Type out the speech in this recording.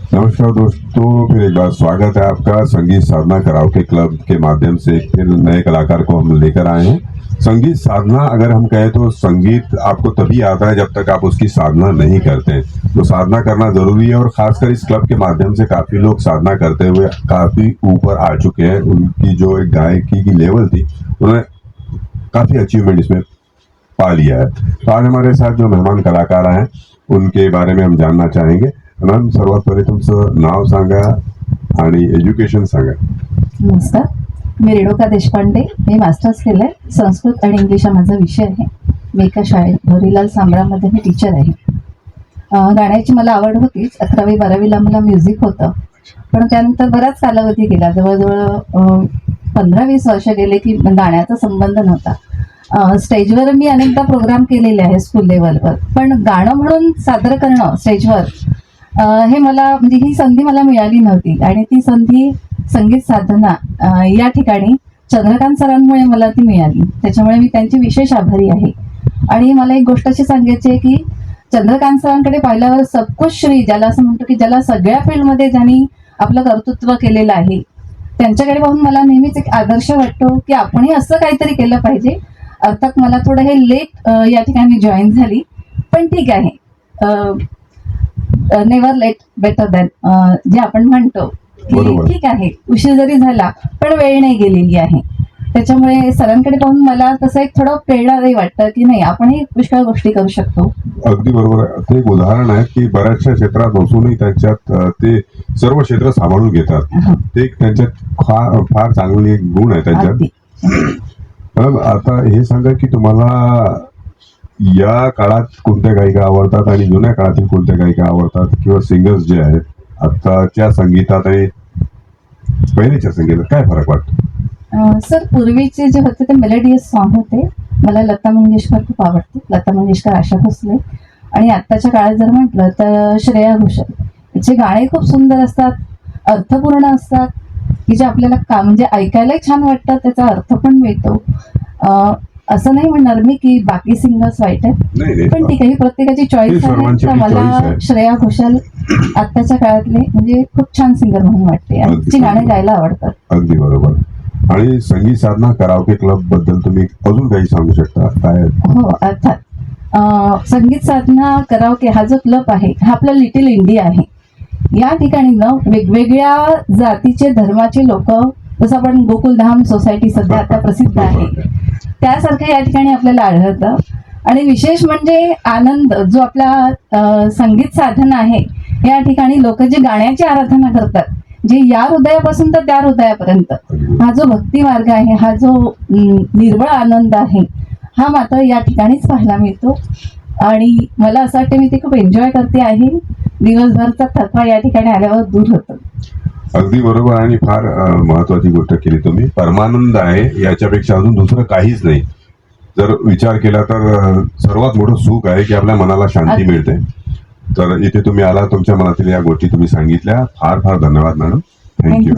नमस्कार दोस्तों, फिर एक बार स्वागत है आपका संगीत साधना कराओके क्लब के माध्यम से। फिर नए कलाकार को हम लेकर आए हैं। संगीत साधना अगर हम कहें तो संगीत आपको तभी आता है जब तक आप उसकी साधना नहीं करते हैं। तो साधना करना जरूरी है और खासकर इस क्लब के माध्यम से काफी लोग साधना करते हुए काफी ऊपर आ चुके हैं। उनकी जो एक गायकी की लेवल थी उन्होंने काफी अचीवमेंट इसमें पा लिया है। तो आज हमारे साथ जो मेहमान कलाकार हैं उनके बारे में हम जानना चाहेंगे। मॅम, सर्वात पहिले तुमचं नाव सांगा आणि एज्युकेशन सांगा. नमस्कार, मी रेणुका देशपांडे. मी मास्टर्स केलं आहे. संस्कृत आणि इंग्लिश हा माझा विषय आहे. मी एका शाळेत भरीलाल सांबरामध्ये मी टीचर आहे. गाण्याची मला आवड होतीच. 11वी-12वीला मला म्युझिक होतं, पण त्यानंतर बराच कालावधी गेला. जवळजवळ 15-20 वर्ष गेले की गाण्याचा संबंध नव्हता. स्टेजवर मी अनेकदा प्रोग्राम केलेले आहे स्कूल लेवलवर, पण गाणं म्हणून सादर करणं स्टेजवर हे मला म्हणजे ही संधी मला मिळाली नव्हती. आणि ती संधी संगीत साधना या ठिकाणी चंद्रकांत सरांमुळे मला ती मिळाली. त्याच्यामुळे मी त्यांची विशेष आभारी आहे. आणि मला एक गोष्ट अशी सांगायची आहे की चंद्रकांत सरांकडे पाहिल्यावर सबकुछ श्री, ज्याला असं म्हणतो की ज्याला सगळ्या फील्डमध्ये ज्यांनी आपलं कर्तृत्व केलेलं आहे, त्यांच्याकडे पाहून मला नेहमीच एक आदर्श वाटतो की आपणही असं काहीतरी केलं पाहिजे. अर्थात मला थोडं हे लेट या ठिकाणी जॉईन झाली, पण ठीक आहे. नेव्हर लेट बेटर दॅन, जे आपण म्हणतो की ठीक आहे, उशीर जरी झाला पण वेळ नाही गेलेली आहे. त्याच्यामुळे सरांकडे पाहून मला तसं एक थोडं प्रेरणादायी वाटतं की नाही, आपणही पुष्कळ गोष्टी करू शकतो. अगदी बरोबर आहे. ते एक उदाहरण आहे की बऱ्याचशा क्षेत्रात असूनही त्यांच्यात ते सर्व क्षेत्र सांभाळून घेतात. ते एक त्यांच्यात फार चांगली एक गुण आहे त्यांच्यात. आता हे सांगा की तुम्हाला या काळात कोणत्या गायिका आवडतात आणि जुन्या काळातील कोणत्या गायिका आवडतात, किंवा सिंगर्स जे आहेत आताच्या संगीतात आणि पहिलेच्या संगीतात काय फरक वाटतो? सर, पूर्वीचे जे होते ते मेलोडियस सॉन्ग होते. मला लता मंगेशकर खूप आवडते. लता मंगेशकर, आशा भोसले. आणि आत्ताच्या काळात जर म्हटलं तर श्रेया घोषाल. याचे गाणे खूप सुंदर असतात, अर्थपूर्ण असतात, की जे आपल्याला म्हणजे ऐकायलाही छान वाटतं, त्याचा अर्थ पण मिळतो. असं नाही म्हणणार मी की बाकी सिंगर्स वाईट आहेत, पण ठीक आहे, ही प्रत्येकाची चॉईस आहे. तर मला श्रेया घोषाल आत्ताच्या काळातले म्हणजे खूप छान सिंगर म्हणून वाटते. तिची गाणे गायला आवडतात. अगदी बरोबर. आणि संगीत साधना कराओके क्लब बद्दल तुम्ही अजून काही सांगू शकता काय? हो, अर्थात संगीत साधना कराओके हा जो क्लब आहे हा आपला लिटिल इंडिया आहे. या ठिकाणी ना वेगवेगळ्या जातीचे, धर्माचे लोक, जसं आपण गोकुलधाम सोसायटी सध्या आता प्रसिद्ध आहे, त्यासारखं या ठिकाणी आपल्याला आढळतं. आणि विशेष म्हणजे आनंद जो आपला संगीत साधना आहे, या ठिकाणी लोक जे गाण्याची आराधना करतात, जे या हृदयापासून तर त्या हृदयापर्यंत, हा जो भक्ती मार्ग आहे, हा जो निर्मळ आनंद आहे, हा मात्र या ठिकाणीच पाहायला मिळतो. आणि मला असं वाटतं मी ते खूप एन्जॉय करते आहे. दिवसभरचा थकवा या ठिकाणी आल्यावर दूर होतो. अगदी बरोबर. आणि फार महत्वाची गोष्ट केली तुम्ही. परमानंद आहे, याच्यापेक्षा अजून दुसरं काहीच नाही. जर विचार केला तर सर्वात मोठं सुख आहे की आपल्या मनाला शांती मिळते. तर इथे तुम्ही आला, तुमच्या मनातील या गोष्टी तुम्ही सांगितल्या. फार फार धन्यवाद मॅडम. थँक्यू.